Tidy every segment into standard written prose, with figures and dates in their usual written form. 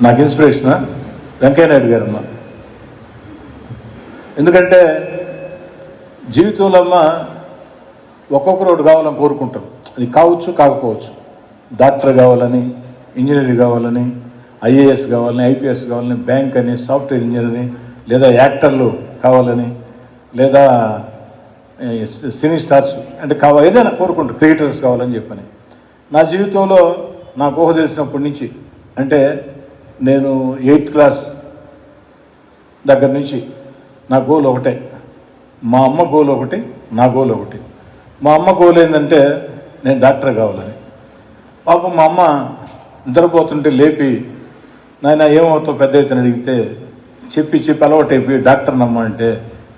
నాకు ఇన్స్పిరేషన్ వెంకయ్య నాయుడు గారు అమ్మ. ఎందుకంటే జీవితంలో అమ్మ ఒక్కొక్కరు ఒకటి కావాలని కోరుకుంటాం. అది కావచ్చు కాకపోవచ్చు. డాక్టర్ కావాలని, ఇంజనీర్ కావాలని, ఐఏఎస్ కావాలని, ఐపీఎస్ కావాలని, బ్యాంక్ అని, సాఫ్ట్వేర్ ఇంజనీర్ అని, లేదా యాక్టర్లు కావాలని, లేదా సినీ స్టార్స్ అంటే కావాలి, ఏదైనా కోరుకుంటారు, క్రికెటర్స్ కావాలని చెప్పని. నా జీవితంలో నాకు ఊహ తెలిసినప్పటి నుంచి, అంటే నేను 8th క్లాస్ దగ్గర నుంచి నా గోల్ ఒకటే. మా అమ్మ గోల్ ఒకటి, నా గోల్ ఒకటి. మా అమ్మ గోల్ ఏంటంటే నేను డాక్టర్ కావాలని. పాపం మా అమ్మ నిద్రపోతుంటే లేపి, నాయన ఏమవుతావు పెద్ద అయితే అడిగితే చెప్పి అలవాటు అయిపోయి డాక్టర్ నమ్మ అంటే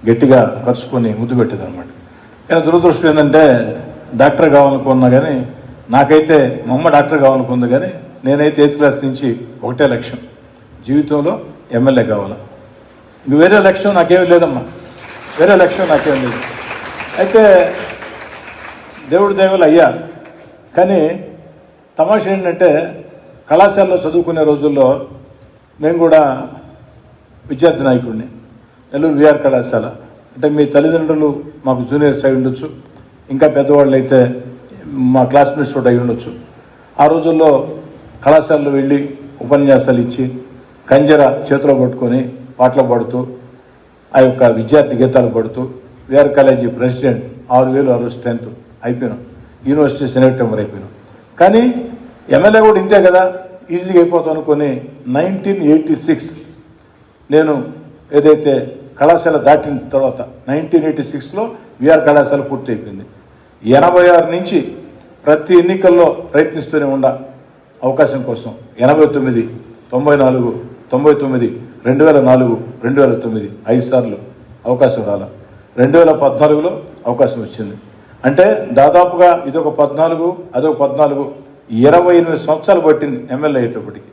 గట్టిగా ఖర్చుకొని ముద్దు పెట్టేదన్నమాట. కానీ దురదృష్టం ఏంటంటే డాక్టర్ కావాలనుకున్నా కానీ నాకైతే మా అమ్మ డాక్టర్ కావాలనుకుంది, కానీ నేనైతే 8th క్లాస్ నుంచి ఒకటే లక్ష్యం, జీవితంలో ఎమ్మెల్యే కావాలి. ఇంక వేరే లక్ష్యం నాకేమీ లేదమ్మా, వేరే లక్ష్యం నాకేమీ లేదు. అయితే దేవుడి దయవల్ల అయ్యా. కానీ తమాషా ఏంటంటే కళాశాలలో చదువుకునే రోజుల్లో నేను కూడా విద్యార్థి నాయకుడిని. నెల్లూరు విఆర్ కళాశాల అంటే మీ తల్లిదండ్రులు మాకు జూనియర్స్ అయి ఉండొచ్చు, ఇంకా పెద్దవాళ్ళు అయితే మా క్లాస్మేట్స్ కూడా అయి ఉండొచ్చు. ఆ రోజుల్లో కళాశాలలో వెళ్ళి ఉపన్యాసాలు ఇచ్చి కంజర చేతిలో పట్టుకొని పాటలు పాడుతూ ఆ యొక్క విద్యార్థి గీతాలు పడుతూ విఆర్ కాలేజీ ప్రెసిడెంట్ 6,000 ఆ రోజు స్ట్రెంత్ అయిపోయినాం. యూనివర్సిటీ సెనేట్ మెంబర్ అయిపోయినాం. కానీ ఎమ్మెల్యే కూడా ఇంతే కదా, ఈజీగా అయిపోతాం అనుకొని 1986 నేను ఏదైతే కళాశాల దాటిన తర్వాత 1986లో విఆర్ కళాశాల పూర్తి అయిపోయింది. 86 నుంచి ప్రతి ఎన్నికల్లో ప్రయత్నిస్తూనే ఉండ అవకాశం కోసం. 89, 94, 99, 2004, 2009 5 సార్లు అవకాశం రాలా. 2014లో అవకాశం వచ్చింది. అంటే దాదాపుగా ఇదొక 14, అదొక 14, 28 సంవత్సరాలు పట్టింది ఎమ్మెల్యే అయ్యేటప్పటికి.